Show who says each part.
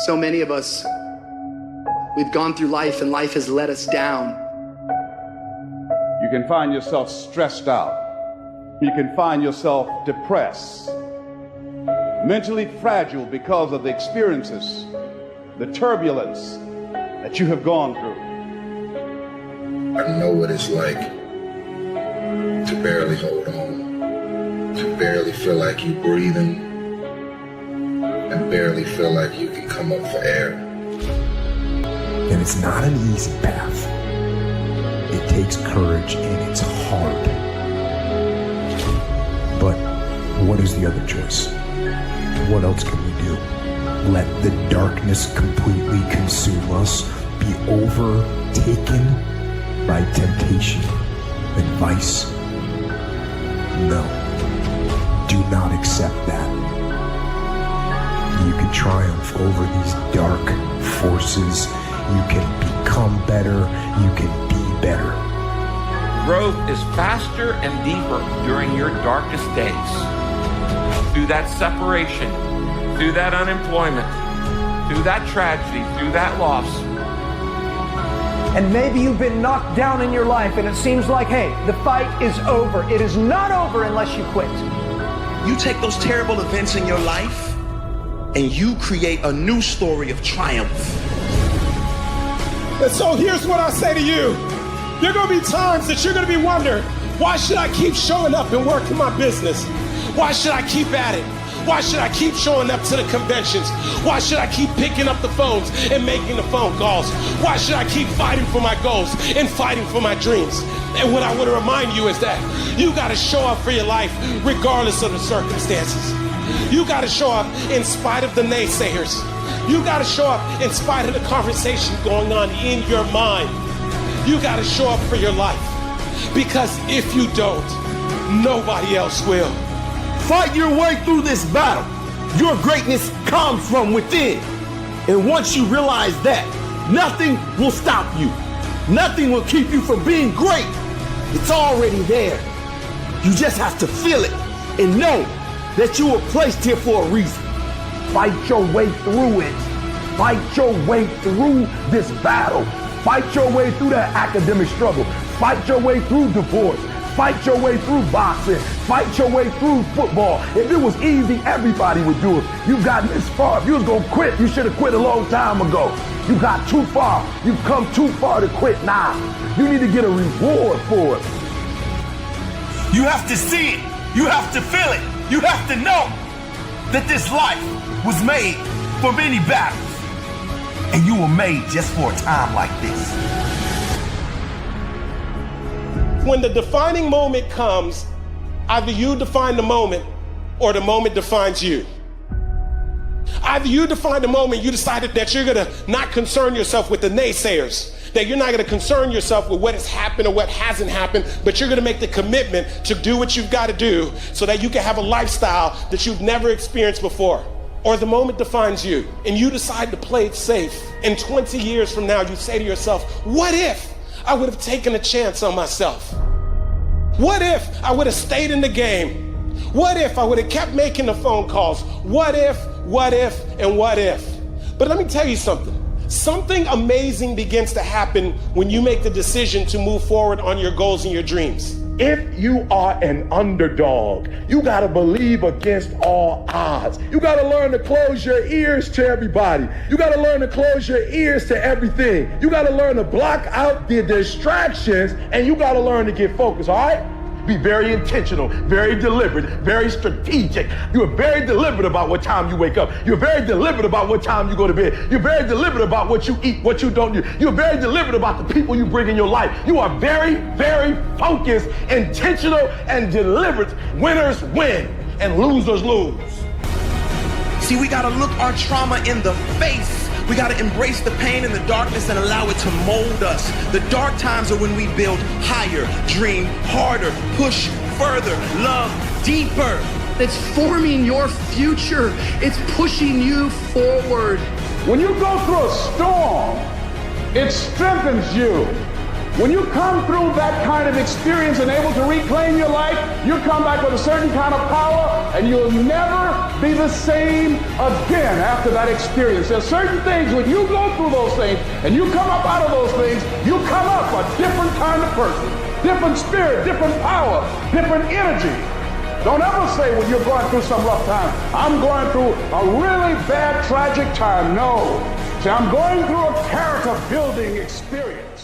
Speaker 1: So many of us, we've gone through life and life has let us down.
Speaker 2: You can find yourself stressed out. You can find yourself depressed, mentally fragile because of the experiences, the turbulence that you have gone through.
Speaker 3: I know what it's like to barely hold on, to barely feel like you're breathing, and barely feel like you can come up for air.
Speaker 4: And it's not an easy path. It takes courage and it's hard. But what is the other choice? What else can we do? Let the darkness completely consume us, be overtaken by temptation and vice? No, do not accept that. You can triumph over these dark forces. You can become better. You can be better.
Speaker 5: Growth is faster and deeper during your darkest days. Through that separation, through that unemployment, through that tragedy, through that loss.
Speaker 6: And maybe you've been knocked down in your life and it seems like, hey, the fight is over. It is not over unless you quit.
Speaker 7: You take those terrible events in your life and you create a new story of triumph.
Speaker 8: And so here's what I say to you. There are going to be times that you're going to be wondering, why should I keep showing up and working my business? Why should I keep at it? Why should I keep showing up to the conventions? Why should I keep picking up the phones and making the phone calls? Why should I keep fighting for my goals and fighting for my dreams? And what I want to remind you is that you got to show up for your life regardless of the circumstances. You got to show up in spite of the naysayers. You got to show up in spite of the conversation going on in your mind. You got to show up for your life. Because if you don't, nobody else will.
Speaker 9: Fight your way through this battle. Your greatness comes from within. And once you realize that, nothing will stop you. Nothing will keep you from being great. It's already there. You just have to feel it and know that you were placed here for a reason.
Speaker 10: Fight your way through it. Fight your way through this battle. Fight your way through that academic struggle. Fight your way through divorce. Fight your way through boxing. Fight your way through football. If it was easy, everybody would do it. You've gotten this far. If you was gonna quit, you should have quit a long time ago. You got too far. You've come too far to quit now. You need to get a reward for it.
Speaker 9: You have to see it. You have to feel it. You have to know that this life was made for many battles. And you were made just for a time like this.
Speaker 8: When the defining moment comes, either you define the moment or the moment defines you. Either you define the moment, you decided that you're gonna not concern yourself with the naysayers, that you're not gonna concern yourself with what has happened or what hasn't happened, but you're gonna make the commitment to do what you've gotta do so that you can have a lifestyle that you've never experienced before. Or the moment defines you and you decide to play it safe. And 20 years from now, you say to yourself, what if I would have taken a chance on myself? What if I would have stayed in the game? What if I would have kept making the phone calls? What if, and what if? But let me tell you something. Something amazing begins to happen when you make the decision to move forward on your goals and your dreams.
Speaker 10: If you are an underdog, you gotta believe against all odds. You gotta learn to close your ears to everybody. You gotta learn to close your ears to everything. You gotta learn to block out the distractions, and you gotta learn to get focused, all right? Be very intentional, very deliberate, very strategic. You're very deliberate about what time you wake up. You're very deliberate about what time you go to bed. You're very deliberate about what you eat, what you don't do. You're very deliberate about the people you bring in your life. You are very, very focused, intentional, and deliberate. Winners win and losers lose.
Speaker 7: See, we gotta look our trauma in the face. We gotta embrace the pain and the darkness and allow it to mold us. The dark times are when we build higher, dream harder, push further, love deeper.
Speaker 1: It's forming your future. It's pushing you forward.
Speaker 2: When you go through a storm, it strengthens you When you come through that kind of experience and able to reclaim your life, you come back with a certain kind of power, and you'll never be the same again after that experience. There's certain things, when you go through those things and you come up out of those things, you come up a different kind of person, different spirit, different power, different energy. Don't ever say when you're going through some rough time, I'm going through a really bad, tragic time. No. See, I'm going through a character building experience.